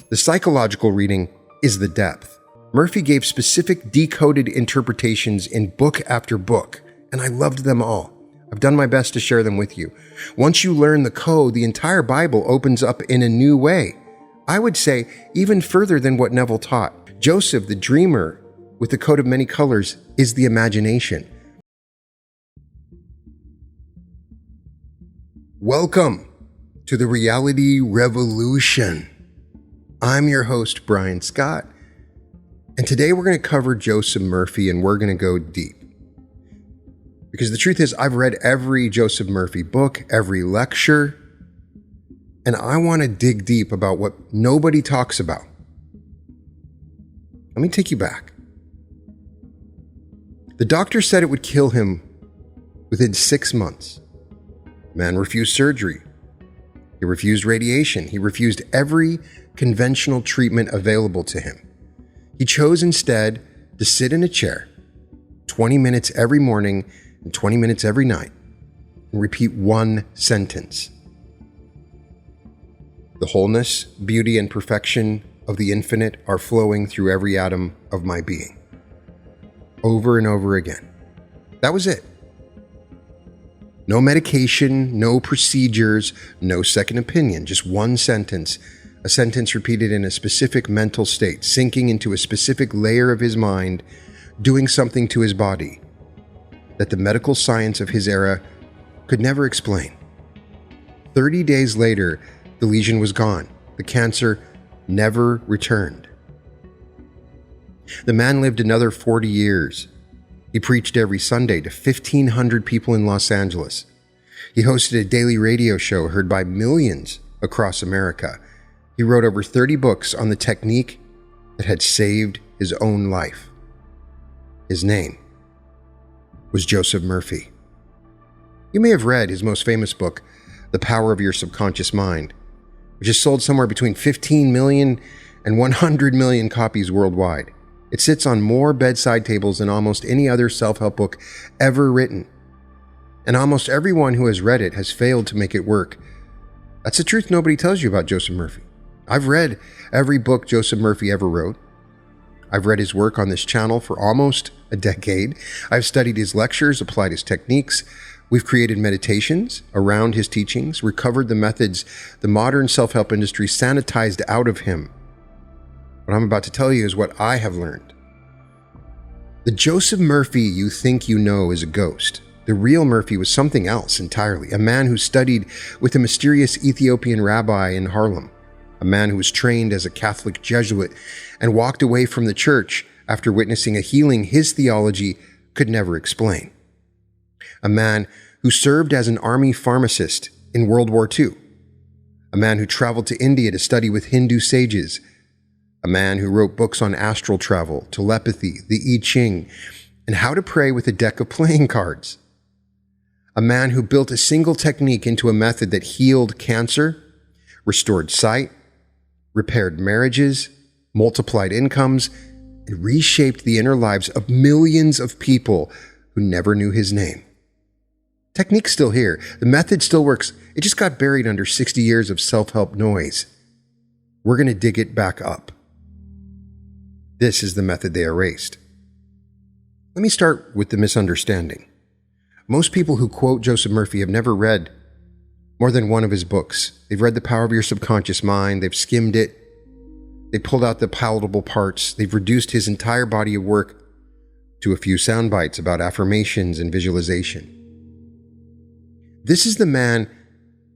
The psychological reading is the depth. Murphy gave specific decoded interpretations in book after book, and I loved them all. I've done my best to share them with you. Once you learn the code, the entire Bible opens up in a new way. I would say even further than what Neville taught. Joseph, the dreamer, with the coat of many colors, is the imagination. Welcome to the Reality Revolution. I'm your host, Brian Scott, and today we're going to cover Joseph Murphy, and we're going to go deep. Because the truth is, I've read every Joseph Murphy book, every lecture, and I want to dig deep about what nobody talks about. Let me take you back. The doctor said it would kill him within 6 months. The man refused surgery. He refused radiation. He refused every conventional treatment available to him. He chose instead to sit in a chair 20 minutes every morning and 20 minutes every night and repeat one sentence. The wholeness, beauty, and perfection of the infinite are flowing through every atom of my being. Over and over again. That was it. No medication, no procedures, no second opinion, just one sentence. A sentence repeated in a specific mental state, sinking into a specific layer of his mind, doing something to his body that the medical science of his era could never explain. 30 days later, the lesion was gone. The cancer never returned. The man lived another 40 years. He preached every Sunday to 1,500 people in Los Angeles. He hosted a daily radio show heard by millions across America. He wrote over 30 books on the technique that had saved his own life. His name was Joseph Murphy. You may have read his most famous book, The Power of Your Subconscious Mind, which has sold somewhere between 15 million and 100 million copies worldwide. It sits on more bedside tables than almost any other self-help book ever written. And almost everyone who has read it has failed to make it work. That's the truth nobody tells you about Joseph Murphy. I've read every book Joseph Murphy ever wrote. I've read his work on this channel for almost a decade. I've studied his lectures, applied his techniques. We've created meditations around his teachings, recovered the methods the modern self-help industry sanitized out of him. What I'm about to tell you is what I have learned. The Joseph Murphy you think you know is a ghost. The real Murphy was something else entirely, a man who studied with a mysterious Ethiopian rabbi in Harlem, a man who was trained as a Catholic Jesuit and walked away from the church after witnessing a healing his theology could never explain, a man who served as an army pharmacist in World War II, a man who traveled to India to study with Hindu sages, a man who wrote books on astral travel, telepathy, the I Ching, and how to pray with a deck of playing cards. A man who built a single technique into a method that healed cancer, restored sight, repaired marriages, multiplied incomes, and reshaped the inner lives of millions of people who never knew his name. Technique's still here. The method still works. It just got buried under 60 years of self-help noise. We're going to dig it back up. This is the method they erased. Let me start with the misunderstanding. Most people who quote Joseph Murphy have never read more than one of his books. They've read The Power of Your Subconscious Mind. They've skimmed it. They pulled out the palatable parts. They've reduced his entire body of work to a few sound bites about affirmations and visualization. This is the man,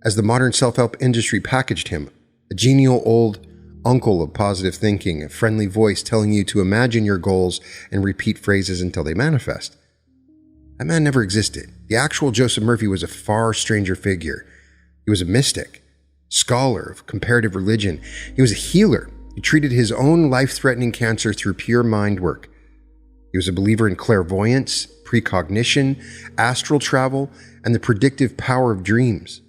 as the modern self-help industry packaged him, a genial old uncle of positive thinking, a friendly voice telling you to imagine your goals and repeat phrases until they manifest. That man never existed. The actual Joseph Murphy was a far stranger figure. He was a mystic, scholar of comparative religion. He was a healer. He treated his own life-threatening cancer through pure mind work. He was a believer in clairvoyance, precognition, astral travel, and the predictive power of dreams.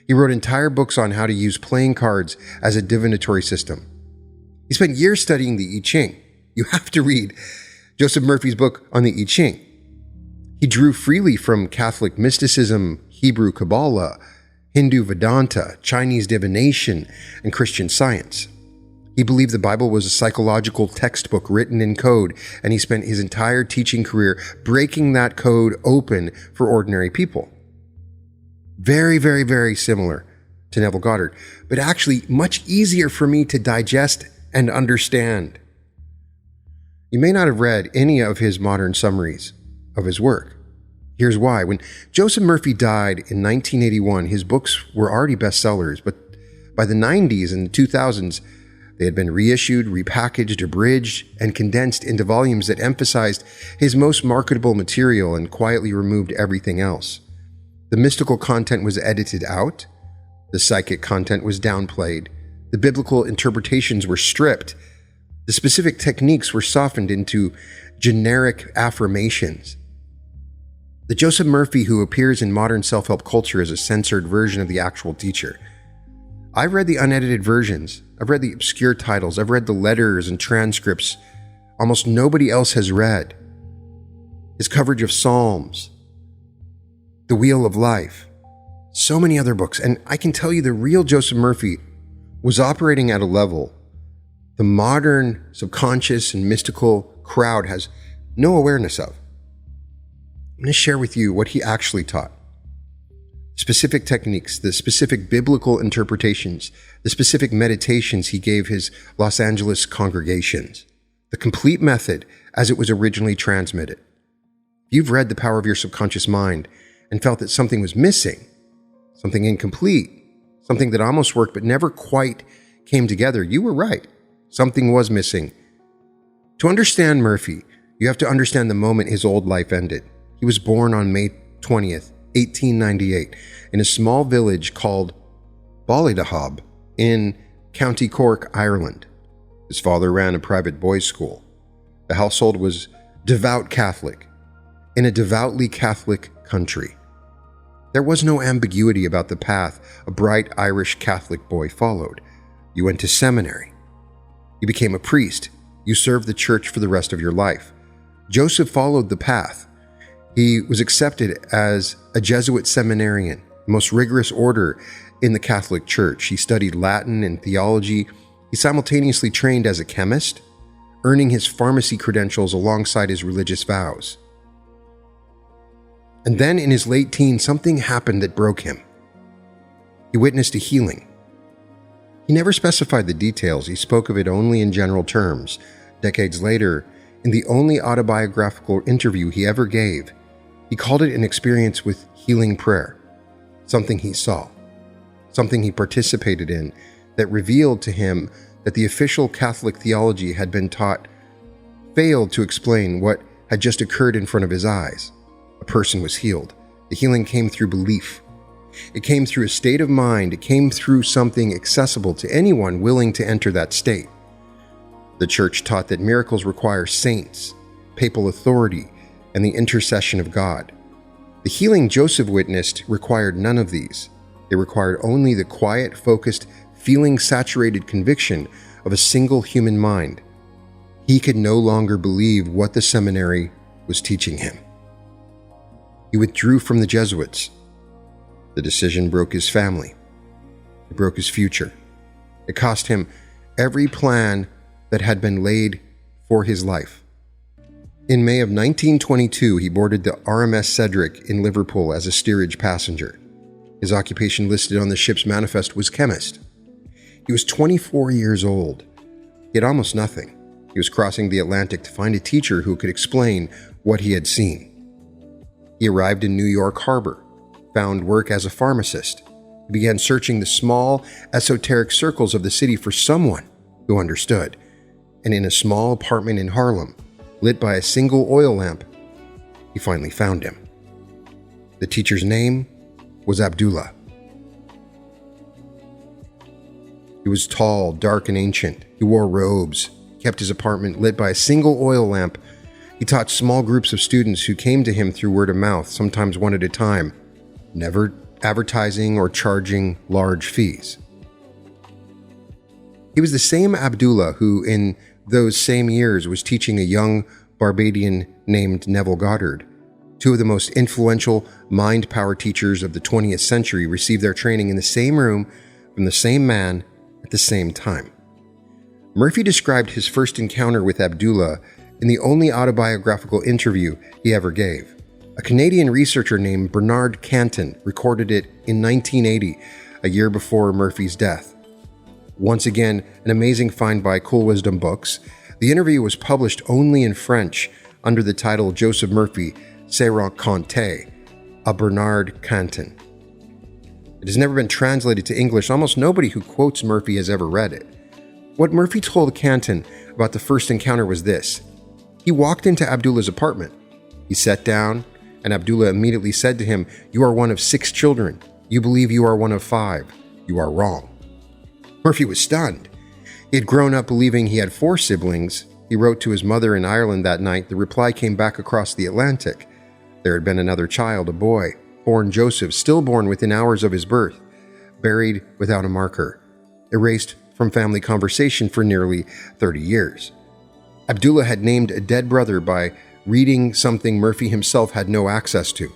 He wrote entire books on how to use playing cards as a divinatory system. He spent years studying the I Ching. You have to read Joseph Murphy's book on the I Ching. He drew freely from Catholic mysticism, Hebrew Kabbalah, Hindu Vedanta, Chinese divination, and Christian Science. He believed the Bible was a psychological textbook written in code, and he spent his entire teaching career breaking that code open for ordinary people. Very, very, very similar to Neville Goddard, but actually much easier for me to digest and understand. You may not have read any of his modern summaries of his work. Here's why. When Joseph Murphy died in 1981, his books were already bestsellers, but by the 90s and the 2000s, they had been reissued, repackaged, abridged, and condensed into volumes that emphasized his most marketable material and quietly removed everything else. The mystical content was edited out, the psychic content was downplayed, the biblical interpretations were stripped, the specific techniques were softened into generic affirmations. The Joseph Murphy who appears in modern self-help culture is a censored version of the actual teacher. I've read the unedited versions, I've read the obscure titles, I've read the letters and transcripts almost nobody else has read. His coverage of Psalms, The Wheel of Life, so many other books, and I can tell you the real Joseph Murphy was operating at a level the modern subconscious and mystical crowd has no awareness of. I'm going to share with you what he actually taught. Specific techniques, the specific biblical interpretations, the specific meditations he gave his Los Angeles congregations, the complete method as it was originally transmitted. If you've read The Power of Your Subconscious Mind and felt that something was missing, something incomplete, something that almost worked but never quite came together, you were right. Something was missing. To understand Murphy, you have to understand the moment his old life ended. He was born on May 20th, 1898, in a small village called Ballydahab in County Cork, Ireland. His father ran a private boys' school. The household was devout Catholic, in a devoutly Catholic country. There was no ambiguity about the path a bright Irish Catholic boy followed. You went to seminary. You became a priest. You served the church for the rest of your life. Joseph followed the path. He was accepted as a Jesuit seminarian, the most rigorous order in the Catholic Church. He studied Latin and theology. He simultaneously trained as a chemist, earning his pharmacy credentials alongside his religious vows. And then in his late teens, something happened that broke him. He witnessed a healing. He never specified the details. He spoke of it only in general terms. Decades later, in the only autobiographical interview he ever gave, he called it an experience with healing prayer, something he saw, something he participated in that revealed to him that the official Catholic theology had been taught failed to explain what had just occurred in front of his eyes. A person was healed. The healing came through belief. It came through a state of mind. It came through something accessible to anyone willing to enter that state. The church taught that miracles require saints, papal authority, and the intercession of God. The healing Joseph witnessed required none of these. It required only the quiet, focused, feeling-saturated conviction of a single human mind. He could no longer believe what the seminary was teaching him. He withdrew from the Jesuits. The decision broke his family. It broke his future. It cost him every plan that had been laid for his life. In May of 1922, he boarded the RMS Cedric in Liverpool as a steerage passenger. His occupation listed on the ship's manifest was chemist. He was 24 years old. He had almost nothing. He was crossing the Atlantic to find a teacher who could explain what he had seen. He arrived in New York Harbor, found work as a pharmacist. He began searching the small, esoteric circles of the city for someone who understood. And in a small apartment in Harlem, lit by a single oil lamp, he finally found him. The teacher's name was Abdullah. He was tall, dark, and ancient. He wore robes, kept his apartment lit by a single oil lamp. He taught small groups of students who came to him through word of mouth, sometimes one at a time, never advertising or charging large fees. He was the same Abdullah who, in those same years, was teaching a young Barbadian named Neville Goddard. Two of the most influential mind power teachers of the 20th century received their training in the same room from the same man at the same time. Murphy described his first encounter with Abdullah in the only autobiographical interview he ever gave. A Canadian researcher named Bernard Canton recorded it in 1980, a year before Murphy's death. Once again, an amazing find by Cool Wisdom Books, the interview was published only in French under the title Joseph Murphy Se Raconte, a Bernard Canton. It has never been translated to English. Almost nobody who quotes Murphy has ever read it. What Murphy told Canton about the first encounter was this. He walked into Abdullah's apartment. He sat down, and Abdullah immediately said to him, "You are one of 6 children. You believe you are one of 5. You are wrong." Murphy was stunned. He had grown up believing he had 4 siblings. He wrote to his mother in Ireland that night. The reply came back across the Atlantic. There had been another child, a boy, born Joseph, stillborn within hours of his birth, buried without a marker, erased from family conversation for nearly 30 years. Abdullah had named a dead brother by reading something Murphy himself had no access to.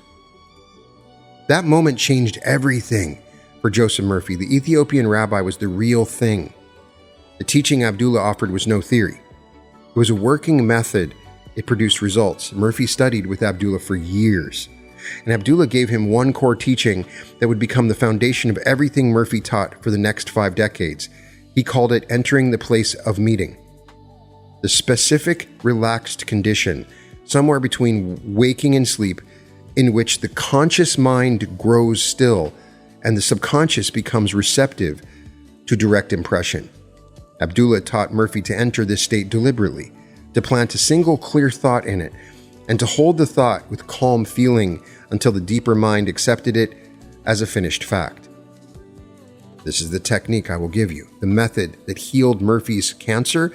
That moment changed everything for Joseph Murphy. The Ethiopian rabbi was the real thing. The teaching Abdullah offered was no theory. It was a working method. It produced results. Murphy studied with Abdullah for years, and Abdullah gave him one core teaching that would become the foundation of everything Murphy taught for the next 5 decades. He called it entering the place of meeting. The specific, relaxed condition, somewhere between waking and sleep, in which the conscious mind grows still and the subconscious becomes receptive to direct impression. Abdullah taught Murphy to enter this state deliberately, to plant a single clear thought in it, and to hold the thought with calm feeling until the deeper mind accepted it as a finished fact. This is the technique I will give you, the method that healed Murphy's cancer,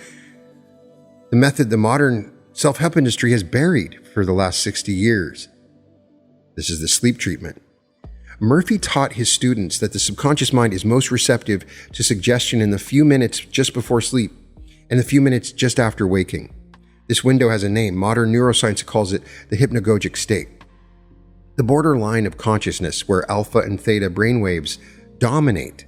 the method the modern self-help industry has buried for the last 60 years. This is the sleep treatment. Murphy taught his students that the subconscious mind is most receptive to suggestion in the few minutes just before sleep and the few minutes just after waking. This window has a name. Modern neuroscience calls it the hypnagogic state. The borderline of consciousness where alpha and theta brainwaves dominate,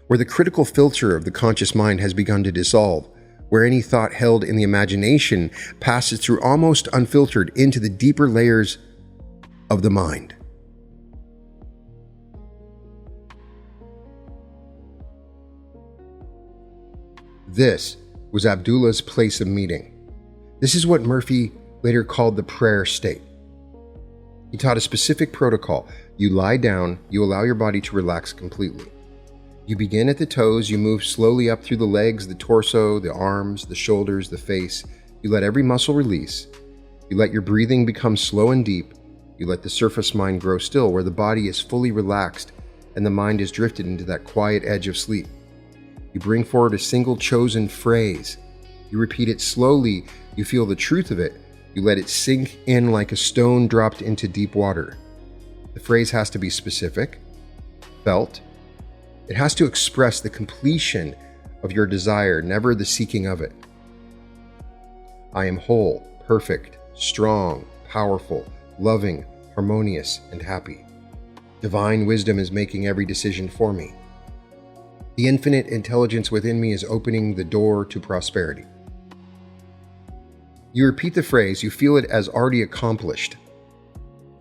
where the critical filter of the conscious mind has begun to dissolve, where any thought held in the imagination passes through almost unfiltered into the deeper layers of the mind. This was Abdullah's place of meeting. This is what Murphy later called the prayer state. He taught a specific protocol. You lie down, you allow your body to relax completely. You begin at the toes, you move slowly up through the legs, the torso, the arms, the shoulders, the face. You let every muscle release. You let your breathing become slow and deep. You let the surface mind grow still, where the body is fully relaxed and the mind is drifted into that quiet edge of sleep. You bring forward a single chosen phrase. You repeat it slowly. You feel the truth of it. You let it sink in like a stone dropped into deep water. The phrase has to be specific, felt. It has to express the completion of your desire, never the seeking of it. I am whole, perfect, strong, powerful, loving, harmonious, and happy. Divine wisdom is making every decision for me. The infinite intelligence within me is opening the door to prosperity. You repeat the phrase, you feel it as already accomplished.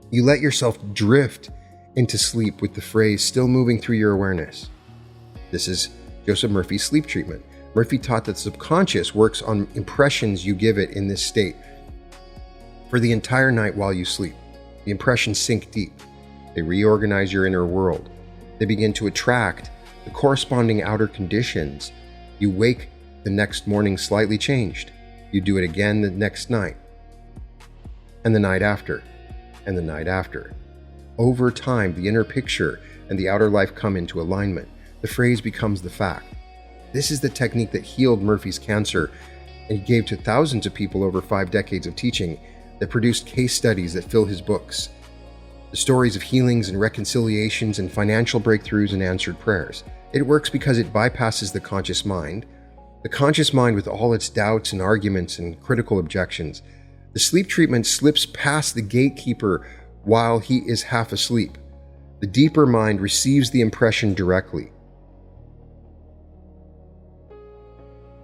You let yourself drift into sleep with the phrase still moving through your awareness. This is Joseph Murphy's sleep treatment. Murphy taught that the subconscious works on impressions you give it in this state for the entire night while you sleep. The impressions sink deep. They reorganize your inner world. They begin to attract the corresponding outer conditions. You wake the next morning slightly changed. You do it again the next night, and the night after, and the night after. Over time, the inner picture and the outer life come into alignment. The phrase becomes the fact. This is the technique that healed Murphy's cancer, and he gave to thousands of people over 5 decades of teaching that produced case studies that fill his books. The stories of healings and reconciliations and financial breakthroughs and answered prayers. It works because it bypasses the conscious mind with all its doubts and arguments and critical objections. The sleep treatment slips past the gatekeeper while he is half asleep. The deeper mind receives the impression directly.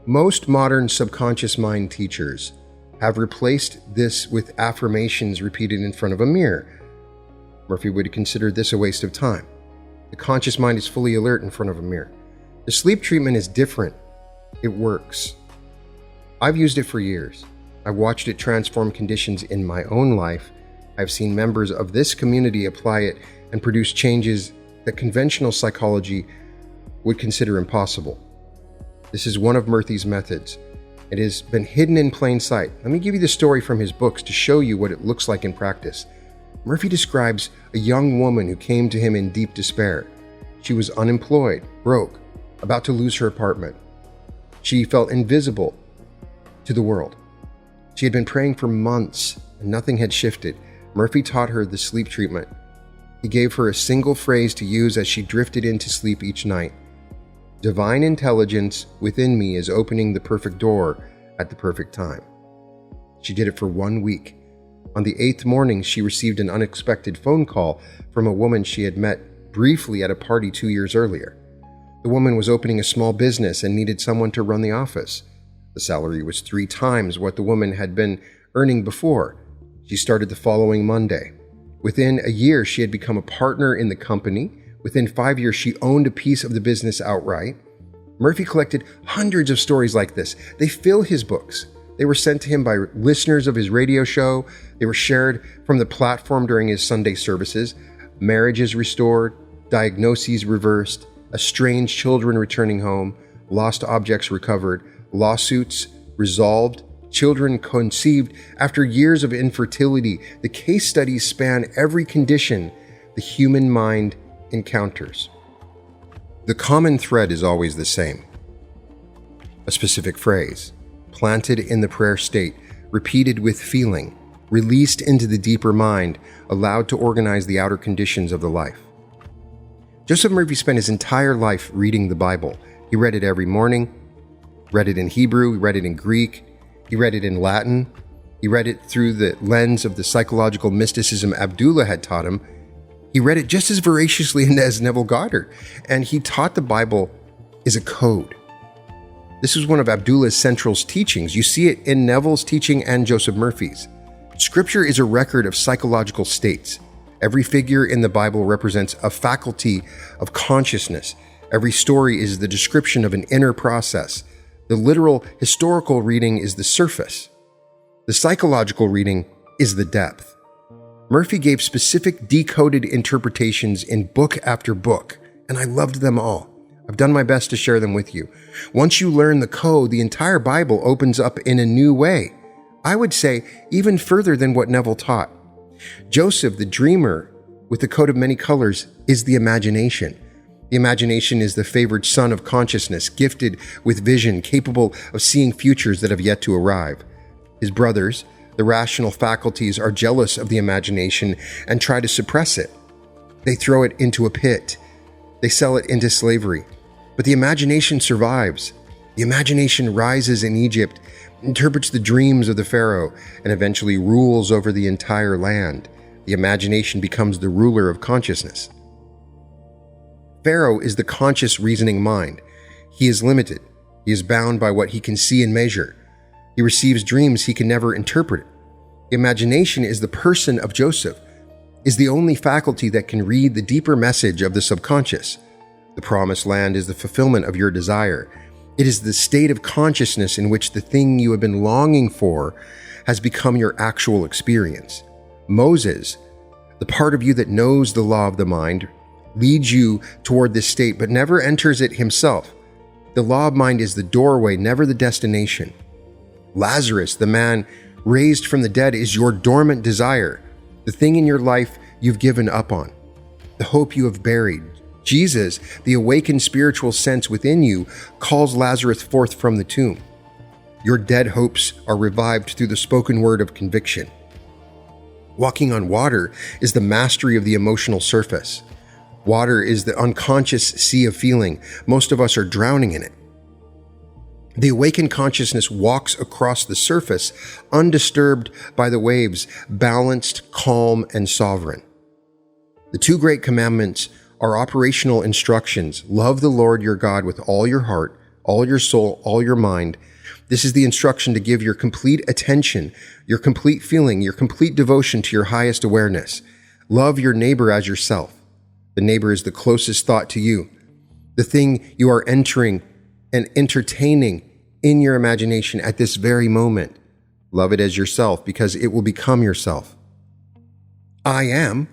Most modern subconscious mind teachers have replaced this with affirmations repeated in front of a mirror. Murphy would consider this a waste of time. The conscious mind is fully alert in front of a mirror. The sleep treatment is different. It works. I've used it for years. I've watched it transform conditions in my own life. I've seen members of this community apply it and produce changes that conventional psychology would consider impossible. This is one of Murphy's methods. It has been hidden in plain sight. Let me give you the story from his books to show you what it looks like in practice. Murphy describes a young woman who came to him in deep despair. She was unemployed, broke, about to lose her apartment. She felt invisible to the world. She had been praying for months and nothing had shifted. Murphy taught her the sleep treatment. He gave her a single phrase to use as she drifted into sleep each night. Divine intelligence within me is opening the perfect door at the perfect time. She did it for 1 week. On the 8th morning, she received an unexpected phone call from a woman she had met briefly at a party 2 years earlier. The woman was opening a small business and needed someone to run the office. The salary was 3 times what the woman had been earning before. She started the following Monday. Within a year, she had become a partner in the company. Within 5 years, she owned a piece of the business outright. Murphy collected hundreds of stories like this. They fill his books. They were sent to him by listeners of his radio show. They were shared from the platform during his Sunday services. Marriages restored, diagnoses reversed, estranged children returning home, lost objects recovered, lawsuits resolved, children conceived after years of infertility. The case studies span every condition the human mind encounters. The common thread is always the same. A specific phrase, planted in the prayer state, repeated with feeling, released into the deeper mind, allowed to organize the outer conditions of the life. Joseph Murphy spent his entire life reading the Bible. He read it every morning, read it in Hebrew, he read it in Greek, he read it in Latin, he read it through the lens of the psychological mysticism Abdullah had taught him. He read it just as voraciously as Neville Goddard, and he taught the Bible is a code. This was one of Abdullah's central teachings. You see it in Neville's teaching and Joseph Murphy's. Scripture is a record of psychological states. Every figure in the Bible represents a faculty of consciousness. Every story is the description of an inner process. The literal historical reading is the surface. The psychological reading is the depth. Murphy gave specific decoded interpretations in book after book, and I loved them all. I've done my best to share them with you. Once you learn the code, the entire Bible opens up in a new way. I would say even further than what Neville taught. Joseph, the dreamer, with the coat of many colors, is the imagination. The imagination is the favored son of consciousness, gifted with vision, capable of seeing futures that have yet to arrive. His brothers, the rational faculties, are jealous of the imagination and try to suppress it. They throw it into a pit. They sell it into slavery. But the imagination survives. The imagination rises in Egypt, interprets the dreams of the Pharaoh, and eventually rules over the entire land. The imagination becomes the ruler of consciousness. Pharaoh is the conscious reasoning mind. He is limited. He is bound by what he can see and measure. He receives dreams he can never interpret. The imagination is the person of Joseph, is the only faculty that can read the deeper message of the subconscious. The promised land is the fulfillment of your desire. It is the state of consciousness in which the thing you have been longing for has become your actual experience. Moses, the part of you that knows the law of the mind, leads you toward this state but never enters it himself. The law of mind is the doorway, never the destination. Lazarus, the man raised from the dead, is your dormant desire, the thing in your life you've given up on, the hope you have buried. Jesus, the awakened spiritual sense within you, calls Lazarus forth from the tomb. Your dead hopes are revived through the spoken word of conviction. Walking on water is the mastery of the emotional surface. Water is the unconscious sea of feeling. Most of us are drowning in it. The awakened consciousness walks across the surface, undisturbed by the waves, balanced, calm, and sovereign. The 2 great commandments are operational instructions. Love the Lord your God with all your heart, all your soul, all your mind. This is the instruction to give your complete attention, your complete feeling, your complete devotion to your highest awareness. Love your neighbor as yourself. The neighbor is the closest thought to you, the thing you are entering and entertaining in your imagination at this very moment. Love it as yourself because it will become yourself. I am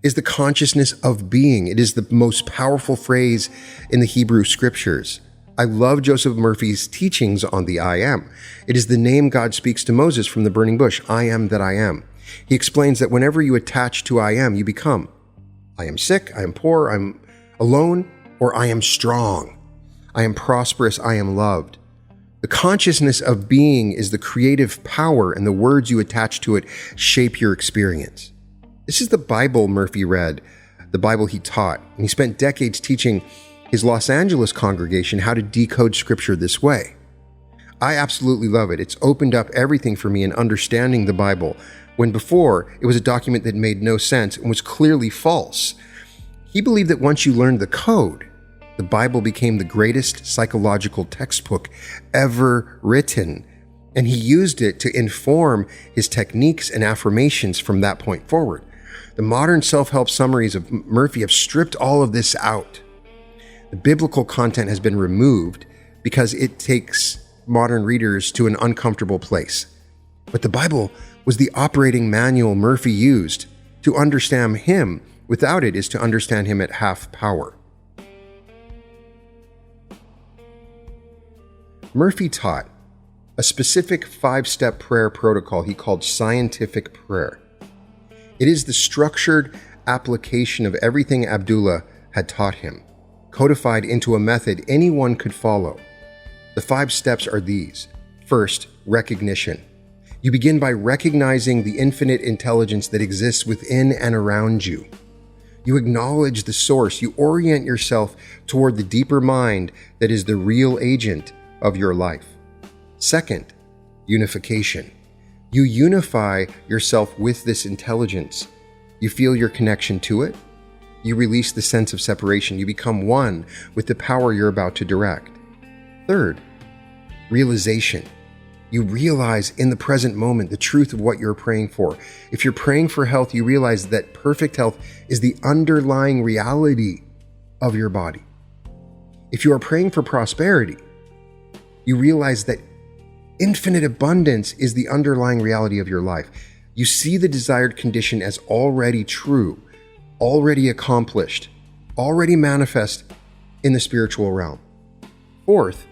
is the consciousness of being. It is the most powerful phrase in the Hebrew scriptures. I love Joseph Murphy's teachings on the I am. It is the name God speaks to Moses from the burning bush. I am that I am. He explains that whenever you attach to I am, you become. I am sick, I am poor, I'm alone, or I am strong. I am prosperous, I am loved. The consciousness of being is the creative power, and the words you attach to it shape your experience. This is the Bible Murphy read, the Bible he taught, and he spent decades teaching his Los Angeles congregation how to decode scripture this way. I absolutely love it. It's opened up everything for me in understanding the Bible, when before it was a document that made no sense and was clearly false. He believed that once you learned the code, the Bible became the greatest psychological textbook ever written, and he used it to inform his techniques and affirmations from that point forward. The modern self-help summaries of Murphy have stripped all of this out. The biblical content has been removed because it takes modern readers to an uncomfortable place. But the Bible was the operating manual Murphy used. To understand him without it is to understand him at half power. Murphy taught a specific 5-step prayer protocol he called scientific prayer. It is the structured application of everything Abdullah had taught him, codified into a method anyone could follow. The 5 steps are these. First, recognition. You begin by recognizing the infinite intelligence that exists within and around you. You acknowledge the source. You orient yourself toward the deeper mind that is the real agent of your life. Second, unification. You unify yourself with this intelligence. You feel your connection to it. You release the sense of separation. You become one with the power you're about to direct. Third, realization. You realize in the present moment the truth of what you're praying for. If you're praying for health, you realize that perfect health is the underlying reality of your body. If you are praying for prosperity, you realize that infinite abundance is the underlying reality of your life. You see the desired condition as already true, already accomplished, already manifest in the spiritual realm. Fourth,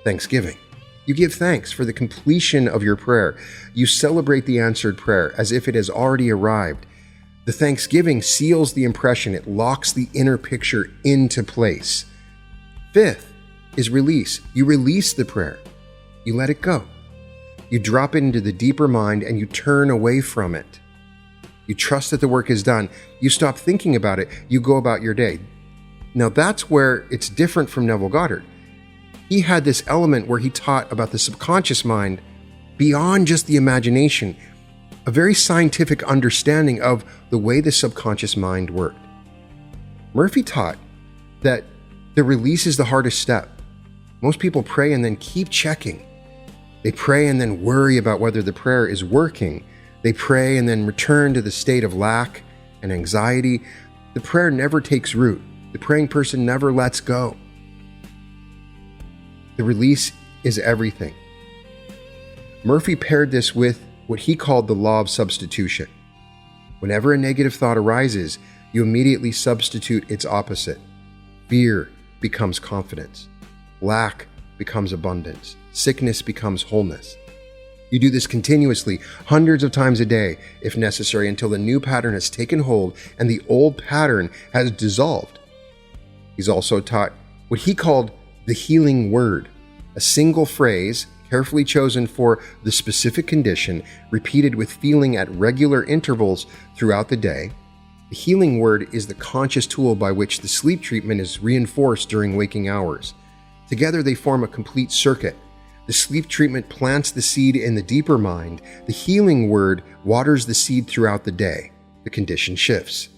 thanksgiving. You give thanks for the completion of your prayer. You celebrate the answered prayer as if it has already arrived. The thanksgiving seals the impression. It locks the inner picture into place. Fifth is release. You release the prayer. You let it go. You drop it into the deeper mind and you turn away from it. You trust that the work is done. You stop thinking about it. You go about your day. Now that's where it's different from Neville Goddard. He had this element where he taught about the subconscious mind beyond just the imagination, a very scientific understanding of the way the subconscious mind worked. Murphy taught that the release is the hardest step. Most people pray and then keep checking. They pray and then worry about whether the prayer is working. They pray and then return to the state of lack and anxiety. The prayer never takes root. The praying person never lets go. The release is everything. Murphy paired this with what he called the Law of Substitution. Whenever a negative thought arises, you immediately substitute its opposite. Fear becomes confidence. Lack becomes abundance. Sickness becomes wholeness. You do this continuously, hundreds of times a day, if necessary, until the new pattern has taken hold and the old pattern has dissolved. He's also taught what he called the healing word, a single phrase carefully chosen for the specific condition, repeated with feeling at regular intervals throughout the day. The healing word is the conscious tool by which the sleep treatment is reinforced during waking hours. Together they form a complete circuit. The sleep treatment plants the seed in the deeper mind. The healing word waters the seed throughout the day. The condition shifts.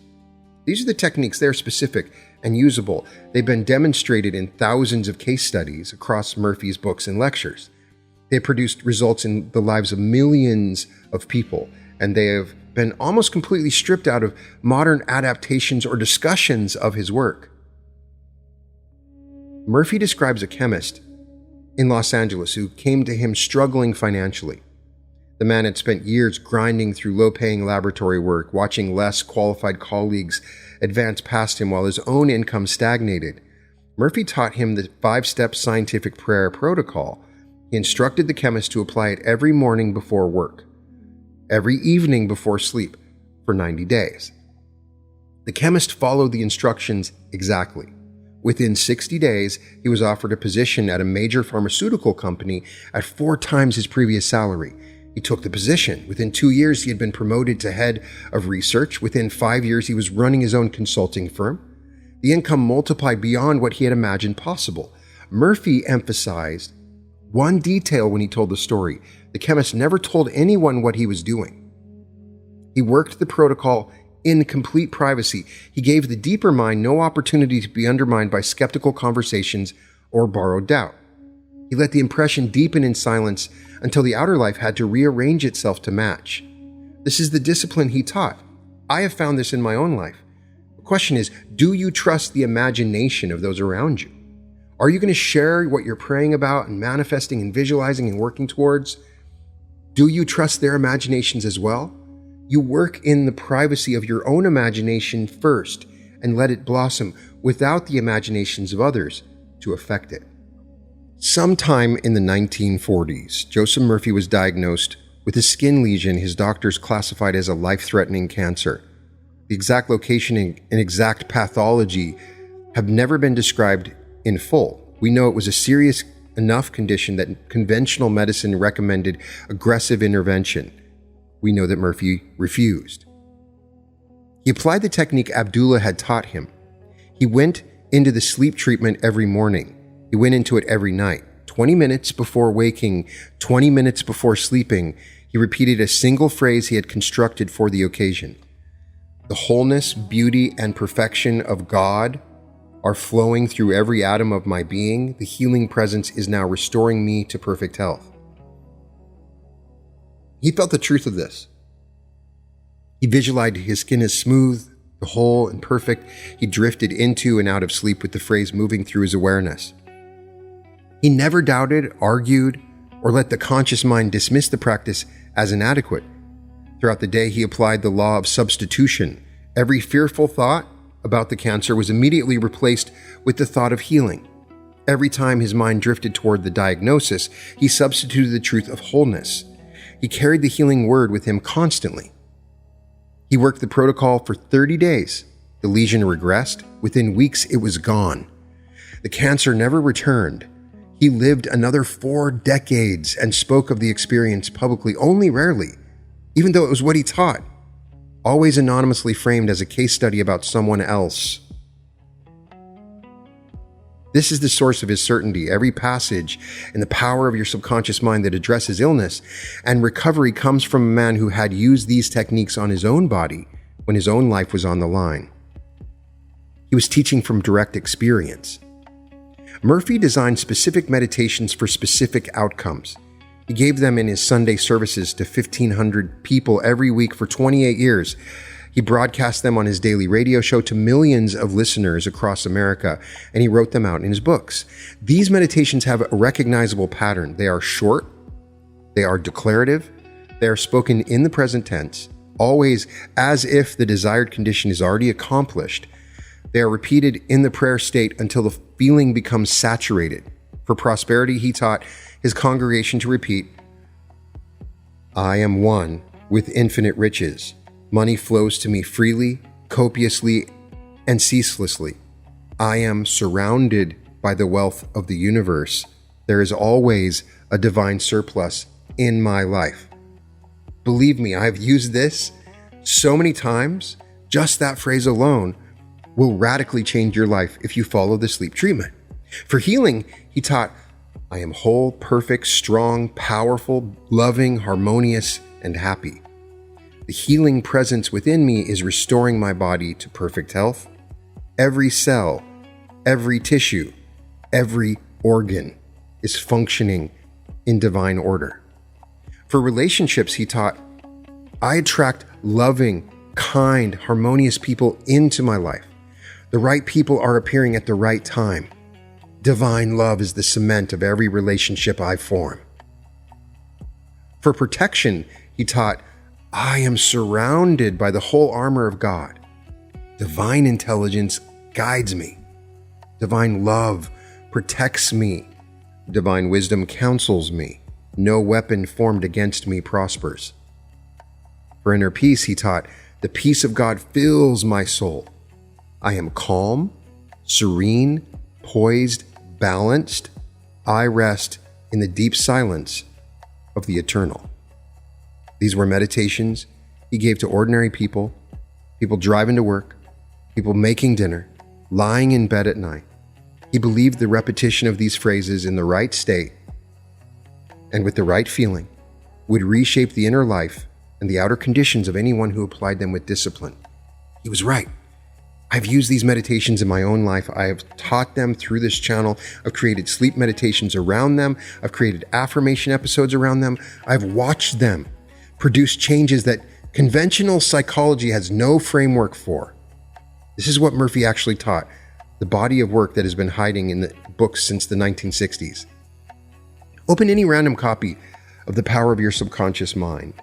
These are the techniques. They're specific. and usable. They've been demonstrated in thousands of case studies across Murphy's books and lectures. They have produced results in the lives of millions of people, and they have been almost completely stripped out of modern adaptations or discussions of his work. Murphy describes a chemist in Los Angeles who came to him struggling financially. The man had spent years grinding through low-paying laboratory work, watching less qualified colleagues advance past him while his own income stagnated. Murphy taught him the 5-step scientific prayer protocol. He instructed the chemist to apply it every morning before work, every evening before sleep, for 90 days. The chemist followed the instructions exactly. Within 60 days, he was offered a position at a major pharmaceutical company at 4 times his previous salary. He took the position. Within 2 years, he had been promoted to head of research. Within 5 years, he was running his own consulting firm. The income multiplied beyond what he had imagined possible. Murphy emphasized one detail when he told the story. The chemist never told anyone what he was doing. He worked the protocol in complete privacy. He gave the deeper mind no opportunity to be undermined by skeptical conversations or borrowed doubt. He let the impression deepen in silence until the outer life had to rearrange itself to match. This is the discipline he taught. I have found this in my own life. The question is, do you trust the imagination of those around you? Are you going to share what you're praying about and manifesting and visualizing and working towards? Do you trust their imaginations as well? You work in the privacy of your own imagination first and let it blossom without the imaginations of others to affect it. Sometime in the 1940s, Joseph Murphy was diagnosed with a skin lesion his doctors classified as a life-threatening cancer. The exact location and exact pathology have never been described in full. We know it was a serious enough condition that conventional medicine recommended aggressive intervention. We know that Murphy refused. He applied the technique Abdullah had taught him. He went into the sleep treatment every morning. He went into it every night. 20 minutes before waking, 20 minutes before sleeping, he repeated a single phrase he had constructed for the occasion. The wholeness, beauty, and perfection of God are flowing through every atom of my being. The healing presence is now restoring me to perfect health. He felt the truth of this. He visualized his skin as smooth, whole, and perfect. He drifted into and out of sleep with the phrase moving through his awareness. He never doubted, argued, or let the conscious mind dismiss the practice as inadequate. Throughout the day, he applied the law of substitution. Every fearful thought about the cancer was immediately replaced with the thought of healing. Every time his mind drifted toward the diagnosis, he substituted the truth of wholeness. He carried the healing word with him constantly. He worked the protocol for 30 days. The lesion regressed. Within weeks, it was gone. The cancer never returned. He lived another 4 decades and spoke of the experience publicly only rarely, even though it was what he taught, always anonymously framed as a case study about someone else. This is the source of his certainty. Every passage in the power of your subconscious mind that addresses illness and recovery comes from a man who had used these techniques on his own body when his own life was on the line. He was teaching from direct experience. Murphy designed specific meditations for specific outcomes. He gave them in his Sunday services to 1,500 people every week for 28 years. He broadcast them on his daily radio show to millions of listeners across America, and he wrote them out in his books. These meditations have a recognizable pattern. They are short, they are declarative, they are spoken in the present tense, always as if the desired condition is already accomplished. They are repeated in the prayer state until the feeling becomes saturated. For prosperity, he taught his congregation to repeat, I am one with infinite riches. Money flows to me freely, copiously, and ceaselessly. I am surrounded by the wealth of the universe. There is always a divine surplus in my life. Believe me, I've used this so many times. Just that phrase alone will radically change your life if you follow the sleep treatment. For healing, he taught, I am whole, perfect, strong, powerful, loving, harmonious, and happy. The healing presence within me is restoring my body to perfect health. Every cell, every tissue, every organ is functioning in divine order. For relationships, he taught, I attract loving, kind, harmonious people into my life. The right people are appearing at the right time. Divine love is the cement of every relationship I form. For protection, he taught, I am surrounded by the whole armor of God. Divine intelligence guides me. Divine love protects me. Divine wisdom counsels me. No weapon formed against me prospers. For inner peace, he taught, the peace of God fills my soul. I am calm, serene, poised, balanced. I rest in the deep silence of the eternal. These were meditations he gave to ordinary people, people driving to work, people making dinner, lying in bed at night. He believed the repetition of these phrases in the right state and with the right feeling would reshape the inner life and the outer conditions of anyone who applied them with discipline. He was right. I've used these meditations in my own life. I have taught them through this channel. I've created sleep meditations around them. I've created affirmation episodes around them. I've watched them produce changes that conventional psychology has no framework for. This is what Murphy actually taught, the body of work that has been hiding in the books since the 1960s. Open any random copy of The Power of Your Subconscious Mind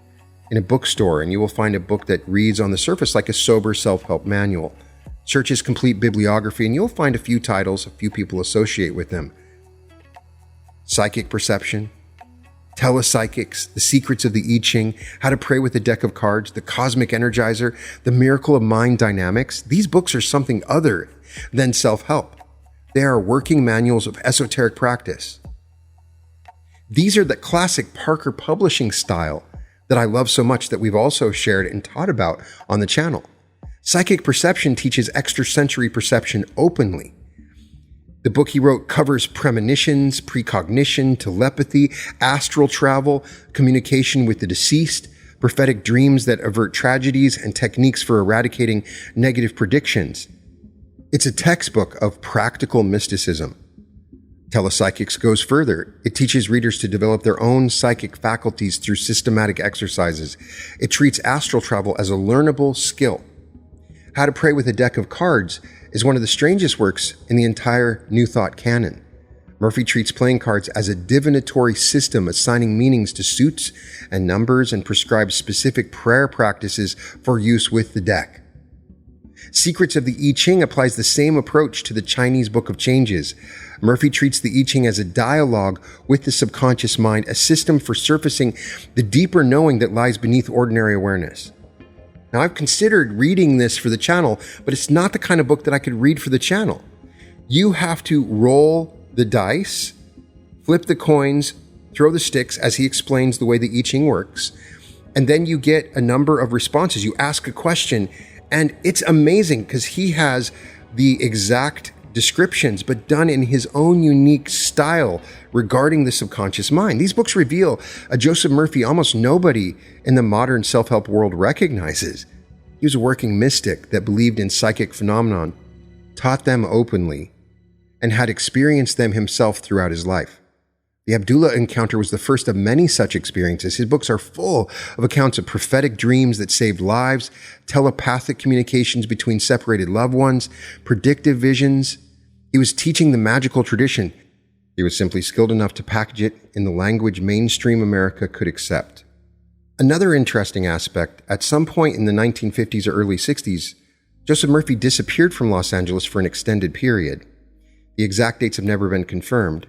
in a bookstore, and you will find a book that reads on the surface like a sober self-help manual. Search his complete bibliography, and you'll find a few titles a few people associate with him. Psychic Perception, Telepsychics, The Secrets of the I Ching, How to Pray with a Deck of Cards, The Cosmic Energizer, The Miracle of Mind Dynamics. These books are something other than self-help. They are working manuals of esoteric practice. These are the classic Parker Publishing style that I love so much that we've also shared and taught about on the channel. Psychic Perception teaches extrasensory perception openly. The book he wrote covers premonitions, precognition, telepathy, astral travel, communication with the deceased, prophetic dreams that avert tragedies, and techniques for eradicating negative predictions. It's a textbook of practical mysticism. Telepsychics goes further. It teaches readers to develop their own psychic faculties through systematic exercises. It treats astral travel as a learnable skill. How to Pray with a Deck of Cards is one of the strangest works in the entire New Thought canon. Murphy treats playing cards as a divinatory system, assigning meanings to suits and numbers, and prescribes specific prayer practices for use with the deck. Secrets of the I Ching applies the same approach to the Chinese Book of Changes. Murphy treats the I Ching as a dialogue with the subconscious mind, a system for surfacing the deeper knowing that lies beneath ordinary awareness. Now, I've considered reading this for the channel, but it's not the kind of book that I could read for the channel. You have to roll the dice, flip the coins, throw the sticks, as he explains the way the I Ching works, and then you get a number of responses. You ask a question, and it's amazing because he has the exact descriptions, but done in his own unique style regarding the subconscious mind. These books reveal a Joseph Murphy almost nobody in the modern self-help world recognizes. He was a working mystic that believed in psychic phenomenon, taught them openly, and had experienced them himself throughout his life. The Abdullah encounter was the first of many such experiences. His books are full of accounts of prophetic dreams that saved lives, telepathic communications between separated loved ones, predictive visions. He was teaching the magical tradition. He was simply skilled enough to package it in the language mainstream America could accept. Another interesting aspect, at some point in the 1950s or early 60s, Joseph Murphy disappeared from Los Angeles for an extended period. The exact dates have never been confirmed.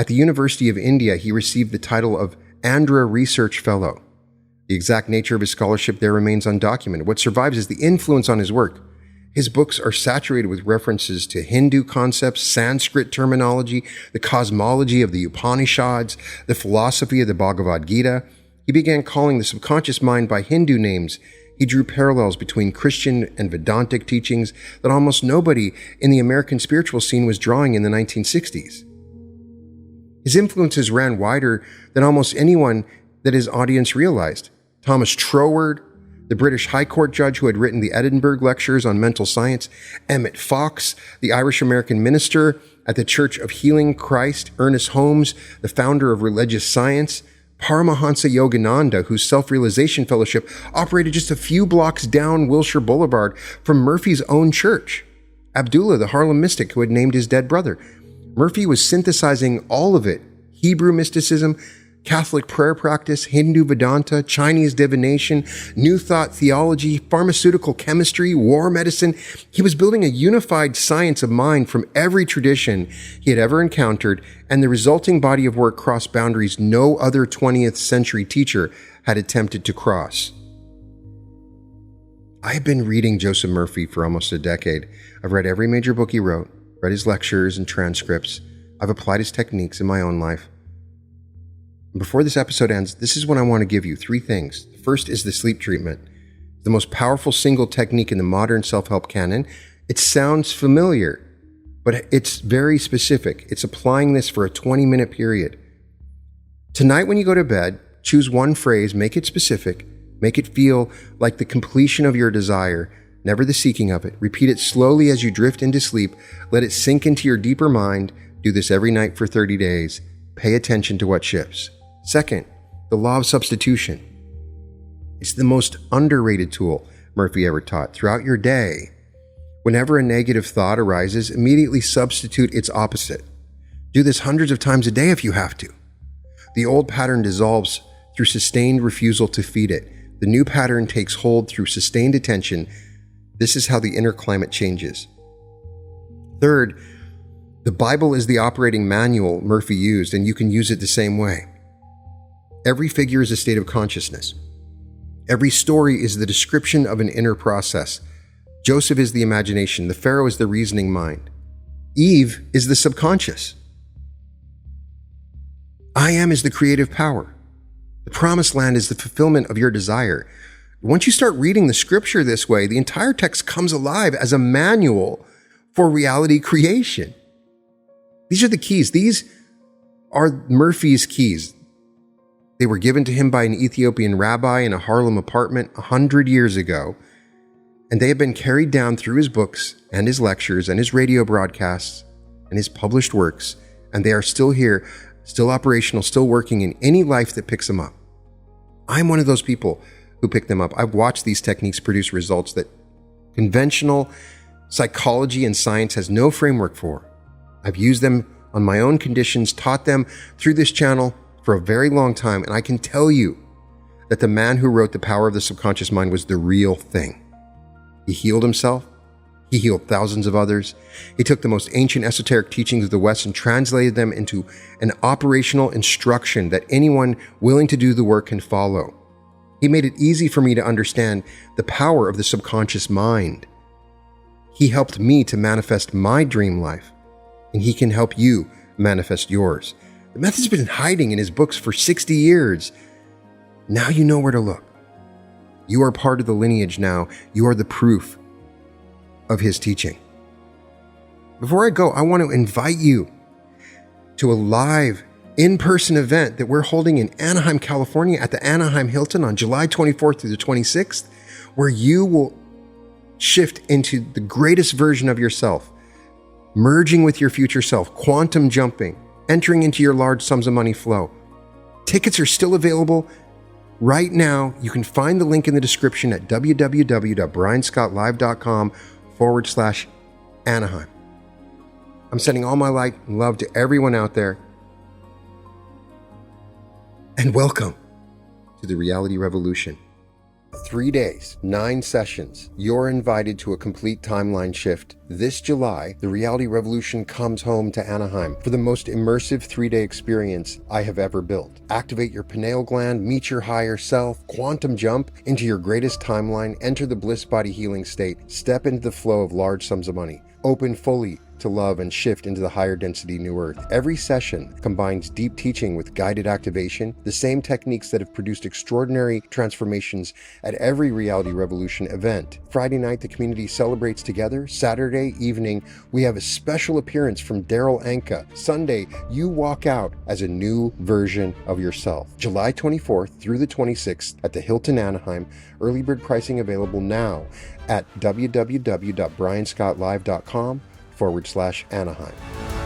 At the University of India, he received the title of Andhra Research Fellow. The exact nature of his scholarship there remains undocumented. What survives is the influence on his work. His books are saturated with references to Hindu concepts, Sanskrit terminology, the cosmology of the Upanishads, the philosophy of the Bhagavad Gita. He began calling the subconscious mind by Hindu names. He drew parallels between Christian and Vedantic teachings that almost nobody in the American spiritual scene was drawing in the 1960s. His influences ran wider than almost anyone that his audience realized. Thomas Troward, the British High Court judge who had written the Edinburgh Lectures on Mental Science, Emmett Fox, the Irish-American minister at the Church of Healing Christ, Ernest Holmes, the founder of religious science, Paramahansa Yogananda, whose self-realization fellowship operated just a few blocks down Wilshire Boulevard from Murphy's own church, Abdullah, the Harlem mystic who had named his dead brother. Murphy was synthesizing all of it: Hebrew mysticism, Catholic prayer practice, Hindu Vedanta, Chinese divination, New Thought theology, pharmaceutical chemistry, war medicine. He was building a unified science of mind from every tradition he had ever encountered, and the resulting body of work crossed boundaries no other 20th century teacher had attempted to cross. I have been reading Joseph Murphy for almost a decade. I've read every major book he wrote, read his lectures and transcripts. I've applied his techniques in my own life. Before this episode ends, this is what I want to give you: 3 things. First is the sleep treatment, the most powerful single technique in the modern self-help canon. It sounds familiar, but it's very specific. It's applying this for a 20-minute period. Tonight when you go to bed, choose one phrase, make it specific, make it feel like the completion of your desire, never the seeking of it. Repeat it slowly as you drift into sleep. Let it sink into your deeper mind. Do this every night for 30 days. Pay attention to what shifts. Second, the Law of Substitution. It's the most underrated tool Murphy ever taught. Throughout your day, whenever a negative thought arises, immediately substitute its opposite. Do this hundreds of times a day if you have to. The old pattern dissolves through sustained refusal to feed it. The new pattern takes hold through sustained attention. This is how the inner climate changes. Third, the Bible is the operating manual Murphy used, and you can use it the same way. Every figure is a state of consciousness. Every story is the description of an inner process. Joseph is the imagination. The Pharaoh is the reasoning mind. Eve is the subconscious. I am is the creative power. The promised land is the fulfillment of your desire. Once you start reading the scripture this way, the entire text comes alive as a manual for reality creation. These are the keys. These are Murphy's keys. They were given to him by an Ethiopian rabbi in a Harlem apartment 100 years ago, and they have been carried down through his books and his lectures and his radio broadcasts and his published works, and they are still here, still operational, still working in any life that picks them up. I'm one of those people who pick them up. I've watched these techniques produce results that conventional psychology and science has no framework for. I've used them on my own conditions, taught them through this channel for a very long time, and I can tell you that the man who wrote The Power of the Subconscious Mind was the real thing. He healed himself. He healed thousands of others. He took the most ancient esoteric teachings of the West and translated them into an operational instruction that anyone willing to do the work can follow. He made it easy for me to understand the power of the subconscious mind. He helped me to manifest my dream life, and he can help you manifest yours. The method's been hiding in his books for 60 years. Now you know where to look. You are part of the lineage now. You are the proof of his teaching. Before I go, I want to invite you to a live in-person event that we're holding in Anaheim, California at the Anaheim Hilton on July 24th through the 26th, where you will shift into the greatest version of yourself, merging with your future self, quantum jumping, entering into your large sums of money flow. Tickets are still available right now. You can find the link in the description at www.brianscottlive.com/Anaheim. I'm sending all my light and love to everyone out there. And welcome to the Reality Revolution. 3 days, 9 sessions. You're invited to a complete timeline shift. This July, the Reality Revolution comes home to Anaheim for the most immersive 3-day experience I have ever built. Activate your pineal gland, meet your higher self, quantum jump into your greatest timeline, enter the bliss body healing state, step into the flow of large sums of money, open fully to love and shift into the higher density new earth. Every session combines deep teaching with guided activation, the same techniques that have produced extraordinary transformations at every Reality Revolution event. Friday night, the community celebrates together. Saturday evening, we have a special appearance from Daryl Anka. Sunday, you walk out as a new version of yourself. July 24th through the 26th at the Hilton Anaheim. Early bird pricing available now at www.brianscottlive.com/Anaheim.